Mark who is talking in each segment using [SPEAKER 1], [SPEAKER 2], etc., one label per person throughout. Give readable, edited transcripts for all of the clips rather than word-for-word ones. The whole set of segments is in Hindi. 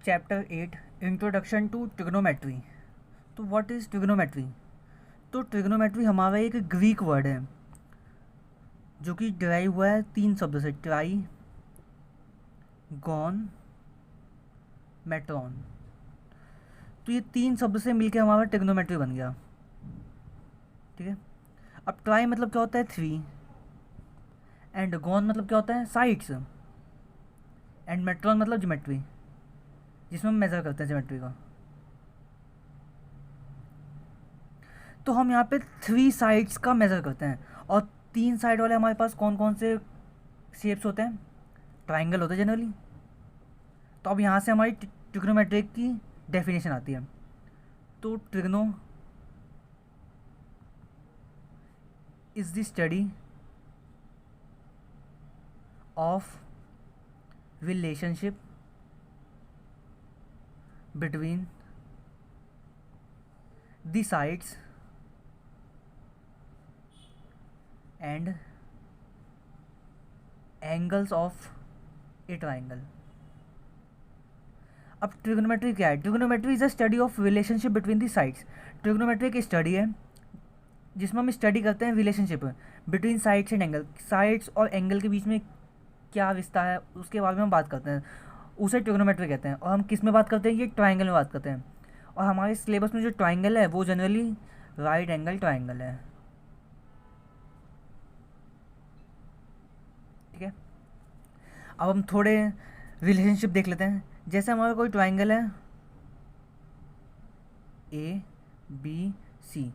[SPEAKER 1] Chapter 8 introduction to trigonometry. तो व्हाट इज़ ट्रिग्नोमेट्री? तो ट्रिग्नोमेट्री हमारा एक ग्रीक वर्ड है जो कि डिराइव हुआ है 3 शब्द से, ट्राई, गॉन, मेट्रॉन। तो ये 3 शब्द से मिलके हमारा ट्रिग्नोमेट्री बन गया। ठीक है। अब ट्राई मतलब क्या होता है? 3। एंड गॉन मतलब क्या होता है? साइड्स। एंड मेट्रॉन मतलब ज्योमेट्री, जिसमें हम मेज़र करते हैं ज्योमेट्री का। तो हम यहाँ पे 3 साइड्स का मेज़र करते हैं। और 3 साइड वाले हमारे पास कौन कौन से शेप्स होते हैं? ट्राइंगल होते हैं जनरली। तो अब यहाँ से हमारी ट्रिग्नोमेट्रिक की डेफिनेशन आती है। तो trigno is the study of relationship between the sides and angles of A triangle. अब ट्रिग्नोमेट्री क्या है? Trigonometry is a study of relationship between the sides. Trigonometry एक स्टडी है जिसमें हम स्टडी करते हैं relationship between sides and angle. Sides और एंगल के बीच में क्या रिश्ता है उसके बारे में हम बात करते हैं, उसे ट्रिग्नोमेट्री कहते हैं। और हम किस में बात करते हैं? ये ट्राइंगल में बात करते हैं। और हमारे सिलेबस में जो ट्राइंगल है वो जनरली राइट एंगल ट्राइंगल है। ठीक है। अब हम थोड़े रिलेशनशिप देख लेते हैं। जैसे हमारा कोई ट्राइंगल है ए बी सी,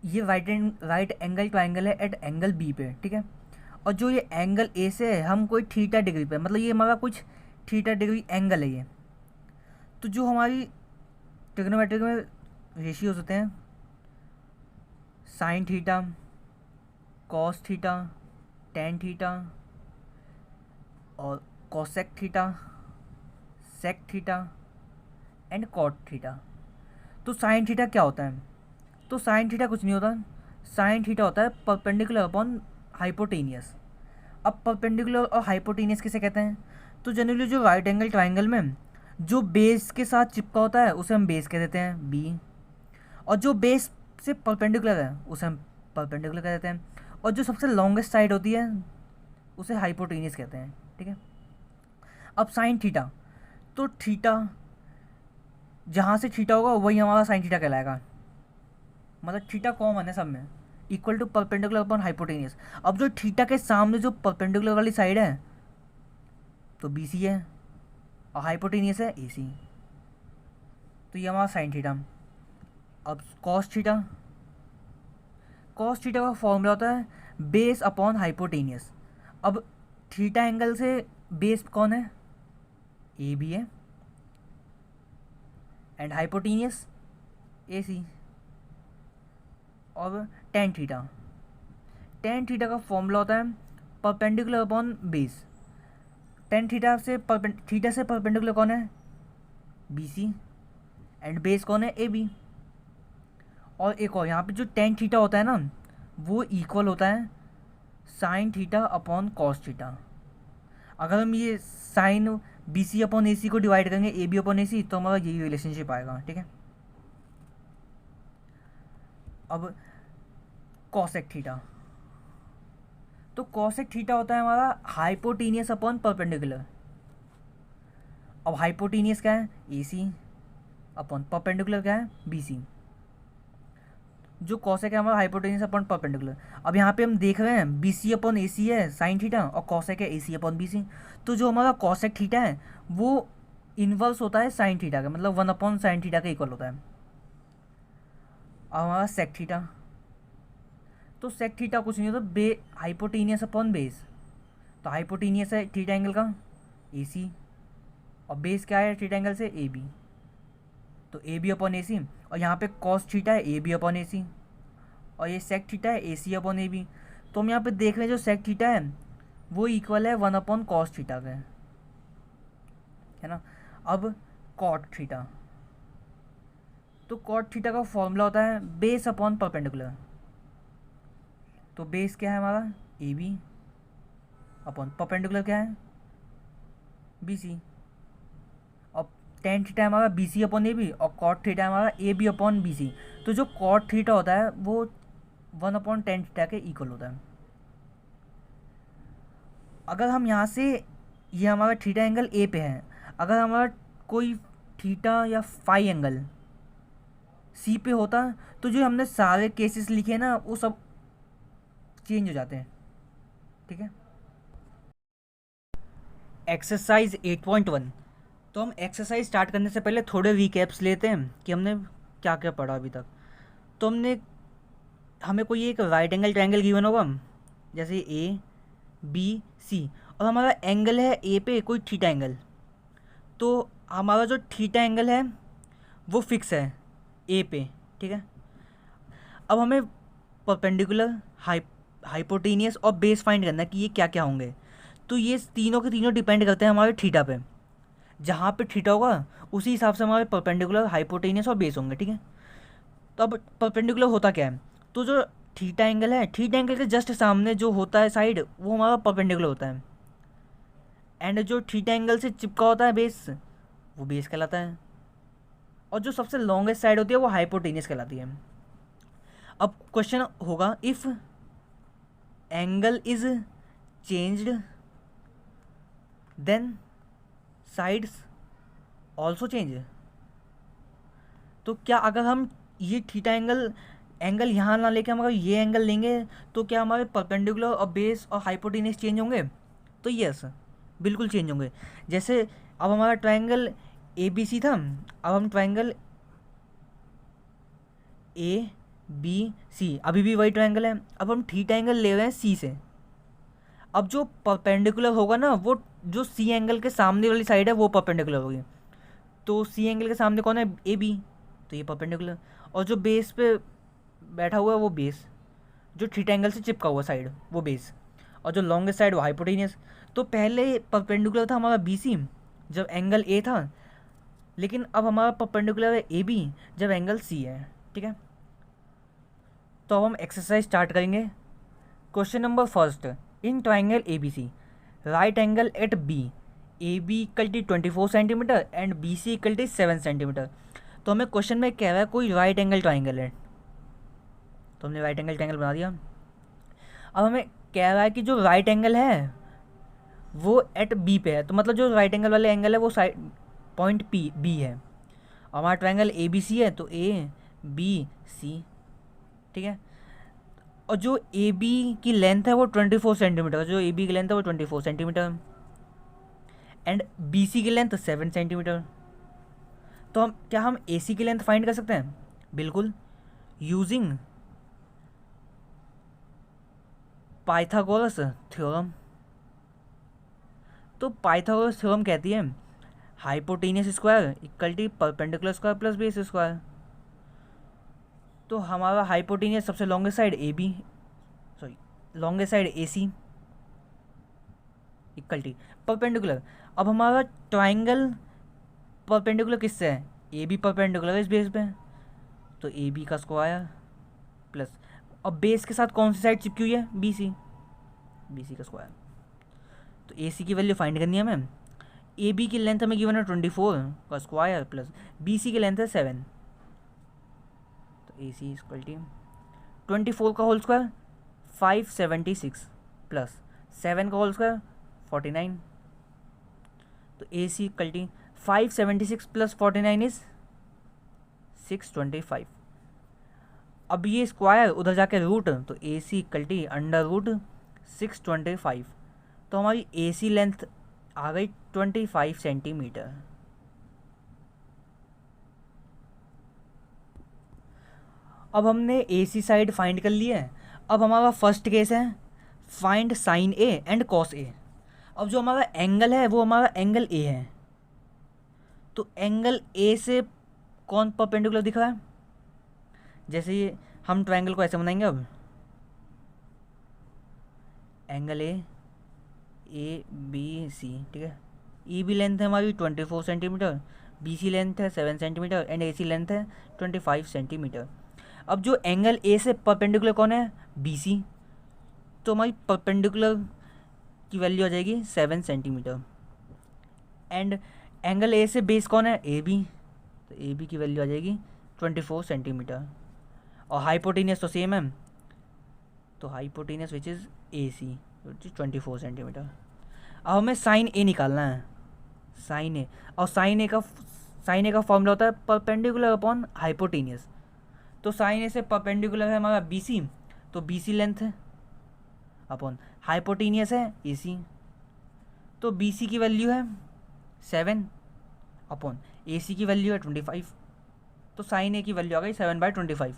[SPEAKER 1] ये राइट एंगल ट्राइंगल है एट एंगल बी पे। ठीक है। और जो ये एंगल ए से है, हम कोई थीटा डिग्री पे, मतलब ये हमारा कुछ थीटा डिग्री एंगल है ये। तो जो हमारी ट्रिग्नोमेट्री में रेशियोज होते हैं, sine theta, cos theta, tan theta और cosec theta, sec theta and cot theta. तो साइन थीटा क्या होता है? तो साइन थीटा कुछ नहीं होता। साइन थीटा होता है परपेंडिकुलर अपॉन हाइपोटेनियस। अब परपेंडिकुलर और हाइपोटेनियस किसे कहते हैं? तो जनरली जो राइट एंगल ट्राइंगल में जो बेस के साथ चिपका होता है उसे हम बेस कह देते हैं, बी। और जो बेस से परपेंडिकुलर है उसे हम परपेंडिकुलर कह देते हैं। और जो सबसे लॉन्गेस्ट साइड होती है उसे हाइपोटेनियस कहते हैं। ठीक है। अब साइन थीटा, तो थीटा जहाँ से थीटा होगा वही हमारा साइन थीटा कहलाएगा। मतलब थीटा कॉमन है सब में, equal to perpendicular upon hypotenuse. अब जो थीटा के सामने जो परपेंडिकुलर वाली साइड है तो बी सी है और हाइपोटेनियस है ए सी। तो ये हमारा साइन थीटा। अब कॉस थीटा, कॉस थीटा का फॉर्मूला होता है बेस अपॉन हाइपोटेनियस। अब थीटा एंगल से बेस कौन है? ए बी है एंड हाइपोटेनियस ए सी। और टेन थीटा, टेन थीटा का फॉर्मूला होता है perpendicular upon base. Tan theta से परपेंडिकुलर कौन है? B C. एंड बेस कौन है? A B. और एक और यहाँ पे जो टेन थीटा होता है ना, वो इक्वल होता है sine theta upon cos theta. अगर हम ये साइन बी सी अपॉन ए सी को डिवाइड करेंगे ए बी अपॉन ए सी, तो हमारा यही रिलेशनशिप आएगा। ठीक है। अब कॉसेक थीटा, तो कॉसेक थीटा होता है हमारा हाइपोटेनियस अपॉन परपेंडिकुलर। अब हाइपोटेनियस क्या है? ए सी अपॉन परपेंडिकुलर क्या है? B C. जो कॉसेक है हमारा हाइपोटेनियस अपॉन परपेंडिकुलर। अब यहाँ पे हम देख रहे हैं बी सी अपॉन ए सी है साइन थीटा, और कॉसेक है A C upon B C. तो जो हमारा कॉसेक थीटा है वो इन्वर्स होता है साइन थीटा का, मतलब 1 अपॉन साइन थीटा का इक्वल होता है। अब हमारा सेक थीटा, तो सेक थीटा कुछ नहीं होता, बे हाइपोटेनियस अपॉन बेस। तो हाइपोटेनियस है थीटा एंगल का ए सी, और बेस क्या है थीटा एंगल से? A B. तो A B upon A C. और यहाँ पे कॉस थीटा है A B upon A C, और ये सेक थीटा है A C upon A B. तो हम यहाँ पे देख रहे हैं जो सेक थीटा है वो इक्वल है 1 अपॉन कॉस थीटा का, है ना। अब कॉट थीटा, तो कॉट थीटा का फॉर्मूला होता है बेस अपॉन परपेंडिकुलर। तो बेस क्या है हमारा? ए बी अपॉन परपेंडिकुलर क्या है? B C. और टेन थीटा हमारा B C upon A B और कॉट थीटा हमारा A B upon B C. तो जो कॉट थीटा होता है वो 1/tan थीटा के इक्वल होता है। अगर हम यहाँ से, ये हमारा थीटा एंगल ए पे है, अगर हमारा कोई थीटा या फाई एंगल सी पे होता तो जो हमने सारे केसेस लिखे ना वो सब चेंज हो जाते हैं। ठीक है। एक्सरसाइज 8.1। तो हम एक्सरसाइज स्टार्ट करने से पहले थोड़े रिकैप्स लेते हैं कि हमने क्या क्या पढ़ा अभी तक। तो हमें कोई एक राइट एंगल ट्रायंगल गिवन होगा, जैसे ए बी सी, और हमारा एंगल है ए पे कोई थीटा एंगल। तो हमारा जो थीटा एंगल है वो फिक्स है ए पे। ठीक है। अब हमें परपेंडिकुलर, हाइपोटेनियस और बेस फाइंड करना है कि ये क्या क्या होंगे। तो ये तीनों के तीनों डिपेंड करते हैं हमारे थीटा पे। जहाँ पे थीटा होगा उसी हिसाब से हमारे परपेंडिकुलर, हाइपोटेनियस और बेस होंगे। ठीक है। तो अब परपेंडिकुलर होता क्या है, तो जो थीटा एंगल है, थीटा एंगल के जस्ट सामने जो होता है साइड, वो हमारा परपेंडिकुलर होता है। एंड जो थीटा एंगल से चिपका होता है बेस, वो बेस कहलाता है। और जो सबसे लॉन्गेस्ट साइड होती है वो हाइपोटेनियस कहलाती है। अब क्वेश्चन होगा, if angle is changed then sides also change. तो क्या अगर हम ये थीटा एंगल यहाँ ना लेके हम अगर ये एंगल लेंगे तो क्या हमारे परपेंडिकुलर और बेस और हाइपोटेनियस चेंज होंगे? तो यस, बिल्कुल चेंज होंगे। जैसे अब हमारा ट्रायंगल ए बी सी था, अब हम ट्रायंगल ए बी सी, अभी भी वही ट्रायंगल है, अब हम थीटा एंगल ले रहे हैं सी से। अब जो परपेंडिकुलर होगा ना, वो जो सी एंगल के सामने वाली साइड है वो परपेंडिकुलर होगी। तो सी एंगल के सामने कौन है? ए बी, तो ये परपेंडिकुलर। और जो बेस पे बैठा हुआ है वो बेस, जो थीटा एंगल से चिपका हुआ साइड वो बेस, और जो लॉन्गेस्ट साइड वो हाइपोटेनियस। तो पहले परपेंडिकुलर था हमारा बी सी जब एंगल ए था, लेकिन अब हमारा परपेंडिकुलर है ए बी जब एंगल सी है। ठीक है। तो अब हम एक्सरसाइज स्टार्ट करेंगे। Question number first, in triangle A B C right angle at B, A B equal to 24 centimetre and B C equal to 7 centimetre. तो हमें क्वेश्चन में कह रहा है कोई राइट एंगल ट्राइंगल है, तो हमने राइट एंगल ट्राइंगल बना दिया। अब हमें कह रहा है कि जो राइट एंगल है वो एट बी पे है, तो मतलब जो राइट एंगल वाले एंगल है वो साइड पॉइंट पी बी है। हमारा ट्राइंगल ए बी सी है तो ए बी सी। ठीक है। और जो ए बी की लेंथ है वो 24 सेंटीमीटर, जो ए बी की लेंथ है वो 24 सेंटीमीटर एंड बी सी की लेंथ 7 सेंटीमीटर। तो हम ए सी की लेंथ फाइंड कर सकते हैं? बिल्कुल, यूजिंग पाइथागोरस थ्योरम। तो पाइथागोरस थ्योरम कहती है hypotenuse square equal to perpendicular square plus base square. तो हमारा हाइपोटेनियस सबसे longest side A B, sorry longest side A C equal to perpendicular. अब हमारा ट्राइंगल परपेंडिकुलर किससे है? ए बी परपेंडिकुलर इस बेस पे, तो ए बी का स्क्वायर प्लस, अब बेस के साथ कौन सी साइड चिपकी हुई है? बी सी, बी सी का स्क्वायर। तो ए सी की वैल्यू फाइंड करनी है हमें। ए बी की लेंथ हमें गिवन है 24 का स्क्वायर प्लस बी सी की लेंथ है 7, तो ए सी इक्वल टू 24 का होल स्क्वायर 576 प्लस 7 का होल स्क्वायर 49, तो ए C equal to 576 plus 49 is 625। अब ये स्क्वायर उधर जाके रूट, तो ए C equal to under root 625। तो हमारी ए सी लेंथ आ गई 25 सेंटीमीटर। अब हमने ए सी साइड फाइंड कर ली है। अब हमारा फर्स्ट केस है find sine A and cos A. अब जो हमारा एंगल है वो हमारा एंगल ए है, तो एंगल ए से कौन परपेंडिकुलर दिख रहा है? जैसे ये हम ट्रायंगल को ऐसे बनाएंगे, अब एंगल ए बी सी। ठीक है। ई बी लेंथ है हमारी 24 सेंटीमीटर, बी सी लेंथ है 7 centimetre and A C length है 25 सेंटीमीटर। अब जो एंगल ए से परपेंडिकुलर कौन है? बी सी, तो हमारी परपेंडिकुलर की वैल्यू आ जाएगी 7 सेंटीमीटर एंड एंगल ए से बेस कौन है, ए बी, तो ए बी की वैल्यू आ जाएगी 24 सेंटीमीटर। और हाइपोटेनियस तो सेम है, तो hypotenuse which is A C which is 24 centimetre. अब हमें साइन ए निकालना है, साइन ए, और साइन ए का फॉर्मूला होता है परपेंडिकुलर अपॉन हाइपोटेनियस। तो साइन ए से परपेंडिकुलर है हमारा बी सी, तो बी सी लेंथ है अपॉन हाइपोटेनियस है ए सी, तो बी सी की वैल्यू है 7 अपॉन ए सी की वैल्यू है 25, तो साइन ए की वैल्यू आ गई 7/25।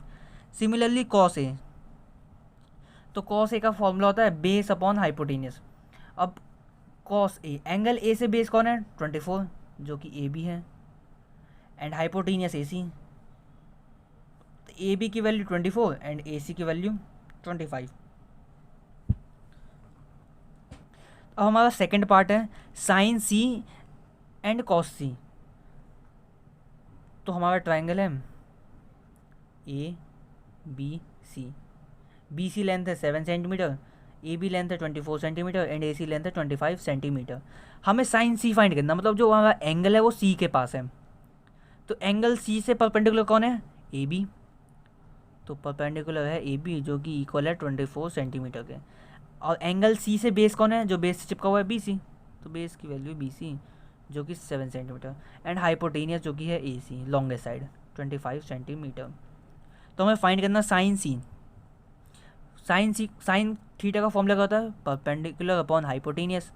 [SPEAKER 1] सिमिलरली कॉस ए, तो कॉस ए का फॉर्मूला होता है बेस अपॉन हाइपोटेनियस। अब कॉस ए, एंगल ए से बेस कौन है 24 जो कि ए बी है, एंड हाइपोटेनियस ए सी, तो ए बी की वैल्यू 24 एंड ए सी की वैल्यू 25। अब हमारा सेकंड पार्ट है sine C and cos C. तो हमारा ट्राइंगल है A B C, B C length है 7 सेंटीमीटर, ए बी लेंथ है 24 centimetre and A C length है 25 सेंटीमीटर। हमें साइन सी फाइंड करना, मतलब जो हमारा एंगल है वो सी के पास है। तो एंगल सी से परपेंडिकुलर कौन है, ए बी, तो परपेंडिकुलर है ए बी जो कि इक्वल है 24 सेंटीमीटर के। और एंगल सी से बेस कौन है, जो बेस से चिपका हुआ है बी सी, तो बेस की वैल्यू बी सी जो कि 7 सेंटीमीटर, एंड हाइपोटेनियस जो कि है A C longest side 25 centimetre. तो हमें फाइंड करना साइन सी। साइन थीटा का फॉर्मूला क्या होता है, परपेंडिकुलर अपॉन हाइपोटेनियस।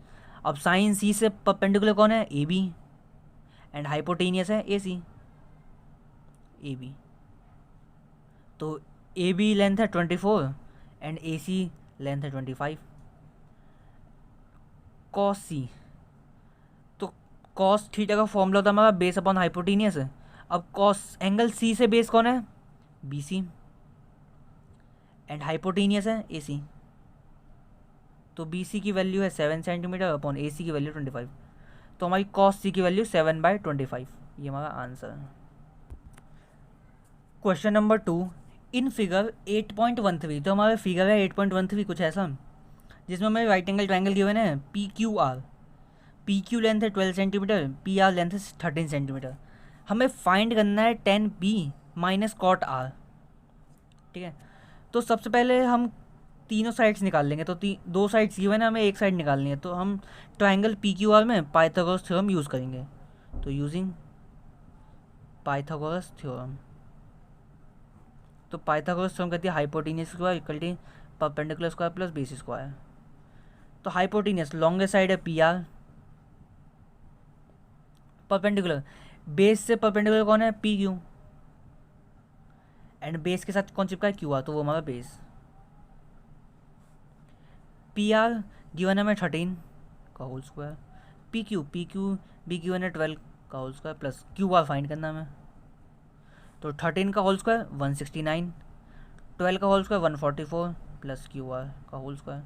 [SPEAKER 1] अब साइन सी से परपेंडिकुलर कौन है, ए बी, एंड हाइपोटेनियस है ए सी, ए बी, तो ए बी लेंथ है 24 एंड ए सी लेंथ है 25। कॉस सी, तो कॉस थीटा का फॉर्मूला होता है हमारा बेस अपॉन हाइपोटेनियस। अब कॉस एंगल सी से बेस कौन है, बी सी, एंड हाइपोटेनियस है ए सी, तो बी सी की वैल्यू है 7 सेंटीमीटर अपॉन ए सी की वैल्यू 25, तो हमारी कॉस सी की वैल्यू 7/25। ये हमारा आंसर है। क्वेश्चन नंबर 2, इन फिगर 8.13, तो हमारा फिगर है 8.13 कुछ ऐसा, जिसमें हमें राइट एंगल ट्राइंगल गिवन है P Q R. P Q length है 12 सेंटीमीटर, पी आर लेंथ है 13 सेंटीमीटर। हमें फाइंड करना है 10 बी माइनस कॉट आर। ठीक है, तो सबसे पहले हम तीनों साइड्स निकाल लेंगे। तो दो साइड्स गिवन है, हमें एक साइड निकालनी है। तो हम ट्राइंगल पी क्यू आर में पाइथागोरस थ्योरम यूज़ करेंगे। तो यूजिंग पाइथागोरस थ्योरम, तो पाइथागोरस थ्योरम कहती है hypotenuse square equal to perpendicular square plus base square. तो हाइपोटेनियस लॉन्गेस्ट साइड है पी आर, परपेंडिकुलर बेस से परपेंडिकुलर कौन है, पी क्यू, एंड बेस के साथ कौन चिपका है, क्यू आर, तो वो हमारा बेस। पी आर गिवन है हमें 13 का होल स्क्वायर, पी क्यू भी गिवन है 12 का whole square plus Q R find करना हमें। तो 13 का होल स्क्वायर 169, 12 का whole square 144 plus Q R का होल स्क्वायर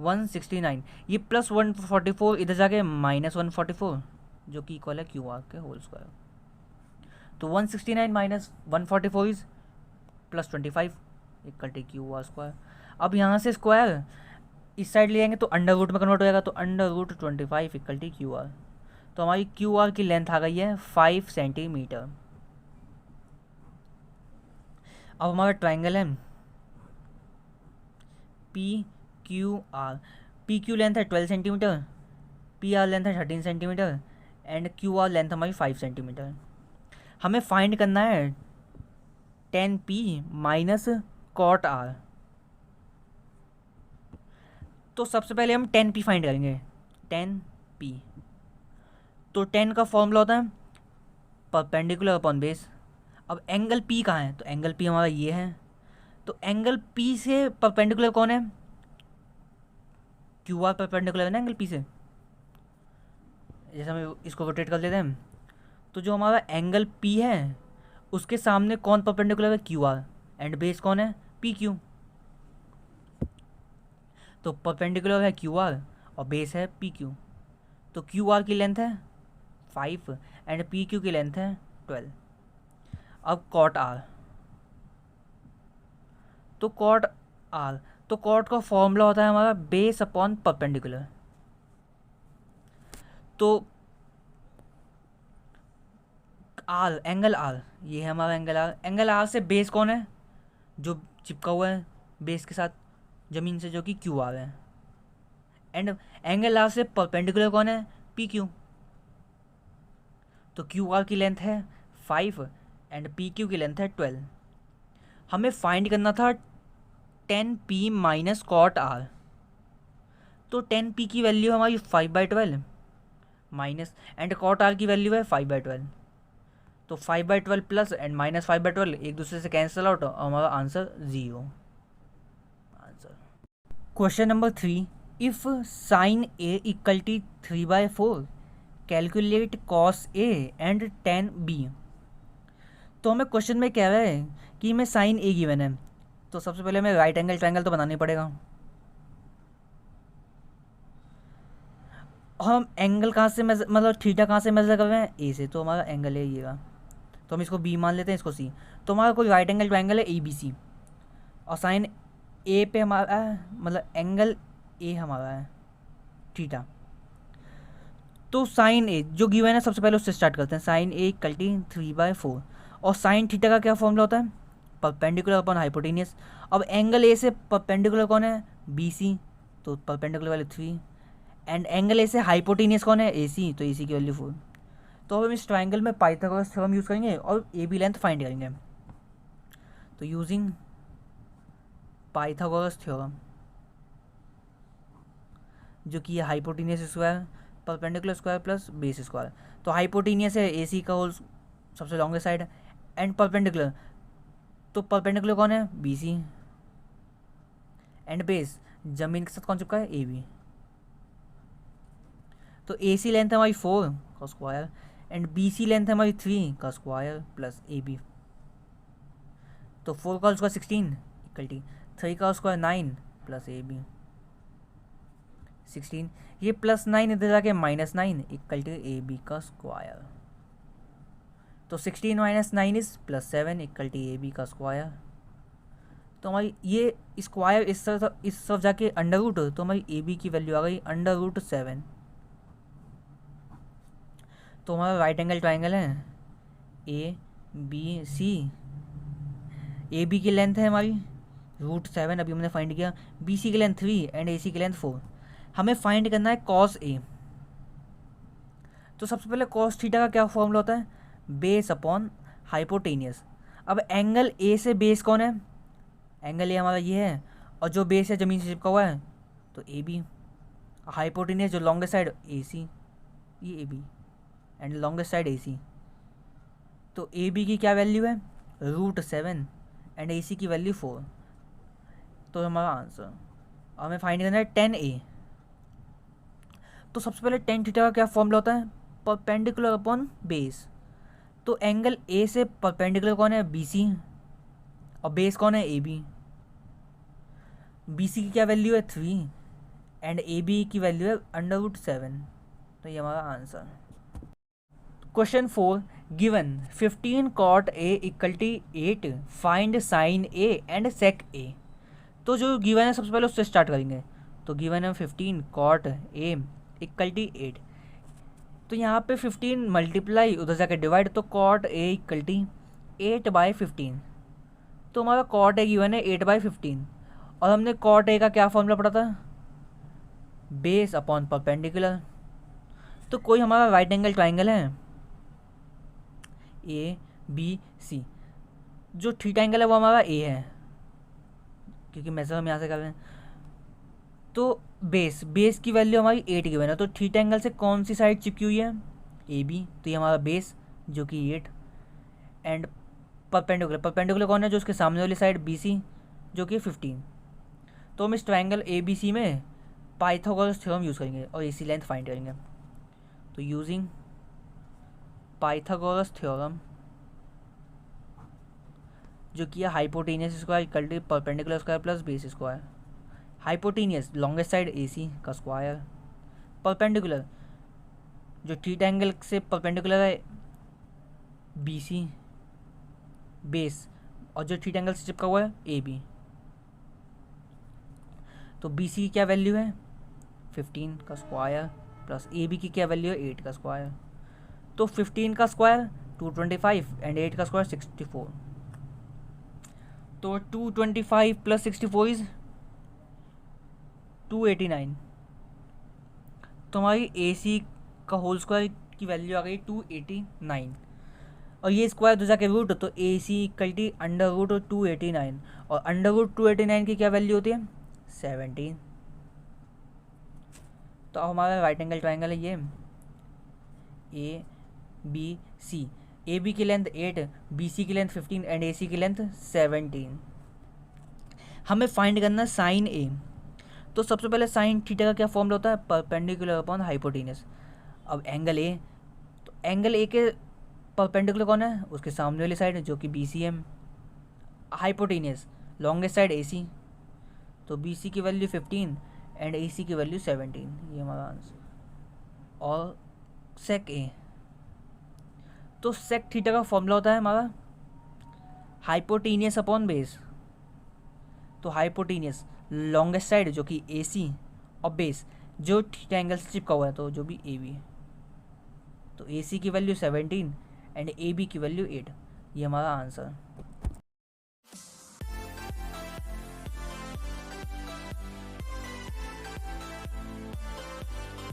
[SPEAKER 1] 169। ये प्लस 144 इधर जाके माइनस 144 जो कि इक्वल है क्यू आर के होल स्क्वायर। तो 169 minus 144 is plus 25 equal to Q R square. अब यहाँ से स्क्वायर इस साइड ले जाएंगे तो अंडर रूट में कन्वर्ट हो जाएगा, तो under root 25 equal to Q R. तो हमारी क्यू आर की लेंथ आ गई है 5 सेंटीमीटर। अब हमारा ट्राइंगल है P Q R, P Q length है 12 सेंटीमीटर, पी आर लेंथ है 13 centimetre and Q R length हमारी 5 सेंटीमीटर। हमें फाइंड करना है 10 पी माइनस कॉट आर। तो सबसे पहले हम 10 पी फाइंड करेंगे, 10 पी। तो 10 का फॉर्मूला होता है परपेंडिकुलर अपॉन बेस। अब एंगल पी कहाँ है, तो एंगल पी हमारा ये है, तो एंगल पी से परपेंडिकुलर कौन है, क्यू आर परपेंडिकुलर है ना एंगल पी से। जैसे हम इसको रोटेट कर लेते हैं, तो जो हमारा एंगल पी है उसके सामने कौन परपेंडिकुलर है, क्यू आर, एंड बेस कौन है, पी क्यू। तो परपेंडिकुलर है क्यू आर और बेस है पी क्यू। तो क्यू आर की लेंथ है 5 एंड पी क्यू की लेंथ है 12। अब कॉट आर, तो कॉट का फॉर्मूला होता है हमारा बेस अपॉन परपेंडिकुलर। तो आर, एंगल आर, ये है हमारा एंगल आर। एंगल आर से बेस कौन है जो चिपका हुआ है बेस के साथ ज़मीन से, जो कि क्यू आर है। एंड एंगल आर से परपेंडिकुलर कौन है, पी क्यू। तो क्यू आर की लेंथ है 5 एंड पी क्यू की लेंथ है 12। हमें फाइंड करना था 10p माइनस कॉट आर। तो 10p की वैल्यू हमारी 5/12 माइनस, एंड कॉट आर की वैल्यू है 5/12। तो 5/12 प्लस एंड माइनस 5/12 एक दूसरे से कैंसिल आउट, और हमारा answer 0 answer. Question number 3, if sine A equal to 3/4 calculate cos A and tan b। तो हमें क्वेश्चन में कह रहा है कि मैं साइन ए गिवन है, तो सबसे पहले हमें राइट एंगल ट्रायंगल तो बनाना ही पड़ेगा। हम एंगल कहाँ से मेजर, मतलब थीटा कहाँ से मेजर कर रहे हैं, ए से, तो हमारा एंगल है ये का, तो हम इसको बी मान लेते हैं, इसको सी। तो हमारा कोई राइट एंगल ट्रायंगल है ए बी सी, और साइन ए पे हमारा मतलब एंगल ए हमारा है थीटा। तो साइन ए जो गिवन है सबसे पहले उससे स्टार्ट करते हैं। साइन ए इक्वल टू 3/4, और साइन थीटा का क्या फॉर्मूला होता है, परपेंडिकुलर अपॉन हाइपोटेनियस। अब एंगल ए से परपेंडिकुलर कौन है, बी सी, तो perpendicular value 3, and angle A से हाइपोटेनियस कौन है, ए सी, तो ए सी की वैल्यू 4। तो अब हम इस ट्राइंगल में पाइथागोरस थ्योरम यूज़ करेंगे और ए बी लेंथ फाइंड करेंगे। तो यूजिंग पाइथागोरस थ्योरम, जो कि है hypotenuse square perpendicular square plus base square. तो हाइपोटेनियस है ए सी का होल सबसे लॉन्गेस्ट साइड, एंड परपेंडिकुलर, तो परपेंडिकुलर कौन है, बी सी, एंड बेस जमीन के साथ कौन चिपका है, ए बी। तो ए सी लेंथ है हमारी 4 का square, and B C length है हमारी 3 का स्क्वायर प्लस ए बी। तो 4 का स्क्वायर 16 इक्वल टू 3 का स्क्वायर 9 प्लस ए बी 16, ये +9 इधर जाके -9 इक्वल टू ए बी का स्क्वायर। तो 16 - 9 is +7 equal to A B का स्क्वायर। तो हमारी ये स्क्वायर इस तरफ जाके अंडर रूट, तो हमारी ए बी की वैल्यू आ गई √7। तो हमारा राइट एंगल ट्राइंगल है A B C. A B की लेंथ है हमारी √7, अभी हमने फाइंड किया, बी सी की लेंथ 3 एंड ए सी की लेंथ 4। हमें फाइंड करना है कॉस ए। तो सबसे पहले कॉस थीटा का क्या फॉर्मूला होता है, बेस अपॉन हाइपोटेनियस। अब एंगल ए से बेस कौन है, एंगल ए हमारा ये है, और जो बेस है ज़मीन से चिपका हुआ है तो ए बी, हाइपोटेनियस जो लॉन्गेस्ट साइड ए सी, ये A B, and longest side A C. तो ए बी की क्या वैल्यू है, √7 एंड ए सी की वैल्यू 4। तो हमारा आंसर, हमें फाइंड करना है tan ए। तो सबसे पहले tan थीटा का क्या फॉर्मूला होता है, परपेंडिकुलर अपॉन बेस। तो एंगल ए से परपेंडिकुलर कौन है, बी सी, और बेस कौन है, ए बी। बी सी की क्या वैल्यू है 3 एंड ए बी की वैल्यू है √7। तो ये हमारा answer. Question 4, given 15 cot A equal to 8 find sine A and sec A. तो जो गिवन है सबसे पहले उससे स्टार्ट करेंगे। तो गिवन है 15 cot A इक्वल टू 8। तो यहाँ पे 15 मल्टीप्लाई उधर जाकर डिवाइड, तो cot A इक्वल टू 8/15। तो हमारा cot A गिवन है 8/15, और हमने cot A का क्या फॉर्मूला पढ़ा था, बेस अपॉन परपेंडिकुलर। तो कोई हमारा राइट एंगल ट्राइंगल है ए बी सी, जो थीटा एंगल है वो हमारा ए है, क्योंकि मेजर हम यहाँ से कर रहे हैं। तो बेस की वैल्यू हमारी 8 गिवन है, तो थीटा एंगल से कौन सी साइड चिपकी हुई है, ए बी, तो ये हमारा बेस जो कि 8, एंड परपेंडिकुलर कौन है, जो उसके सामने वाली साइड बी सी जो कि 15। तो हम इस ट्राइंगल ए बी सी में पाइथागोरस थ्योरम यूज़ करेंगे और ए सी लेंथ फाइंड करेंगे। तो यूजिंग पाइथागोरस थ्योरम, जो कि है hypotenuse square equal to perpendicular square plus base square. Hypotenuse longest side A C का स्क्वायर, परपेंडिकुलर जो थीटा एंगल से परपेंडिकुलर है बी सी, बेस और जो थीटा एंगल से चिपका हुआ है ए बी। तो बी सी की क्या वैल्यू है 15 का स्क्वायर प्लस ए बी की क्या वैल्यू है 8 का स्क्वायर। तो 15 का स्क्वायर 225 एंड 8 का स्क्वायर 64। तो 225 प्लस 64 इज 289। तो हमारी ए सी का होल स्क्वायर की वैल्यू आ गई 289, और ये स्क्वायर दो जाके रूट, तो ए C equal T under root 289, और अंडर रूट 289 की क्या वैल्यू होती है 17। तो अब हमारा राइट एंगल ट्राइंगल है ये A B C. A B की लेंथ 8, बी सी की लेंथ 15 एंड ए सी की लेंथ 17। हमें फाइंड करना है साइन ए। तो सबसे पहले साइन थीटा का क्या फॉर्मूला होता है, परपेंडिकुलर अपॉन हाइपोटेनस। अब एंगल ए, तो एंगल ए के परपेंडिकुलर कौन है, उसके सामने वाली साइड जो कि B C M. Hypotenuse longest side A C, तो बी सी की वैल्यू 15 एंड ए सी की वैल्यू 17, ये हमारा आंसर। और सेक ए, तो सेक थीटा का फॉर्मूला होता है हमारा हाइपोटेनियस अपॉन बेस। तो हाइपोटेनियस लॉन्गेस्ट साइड जो कि ए सी, और बेस जो थीटा एंगल से चिपका हुआ है तो जो भी ए बी। तो ए सी की वैल्यू 17 एंड ए बी की वैल्यू 8, ये हमारा आंसर।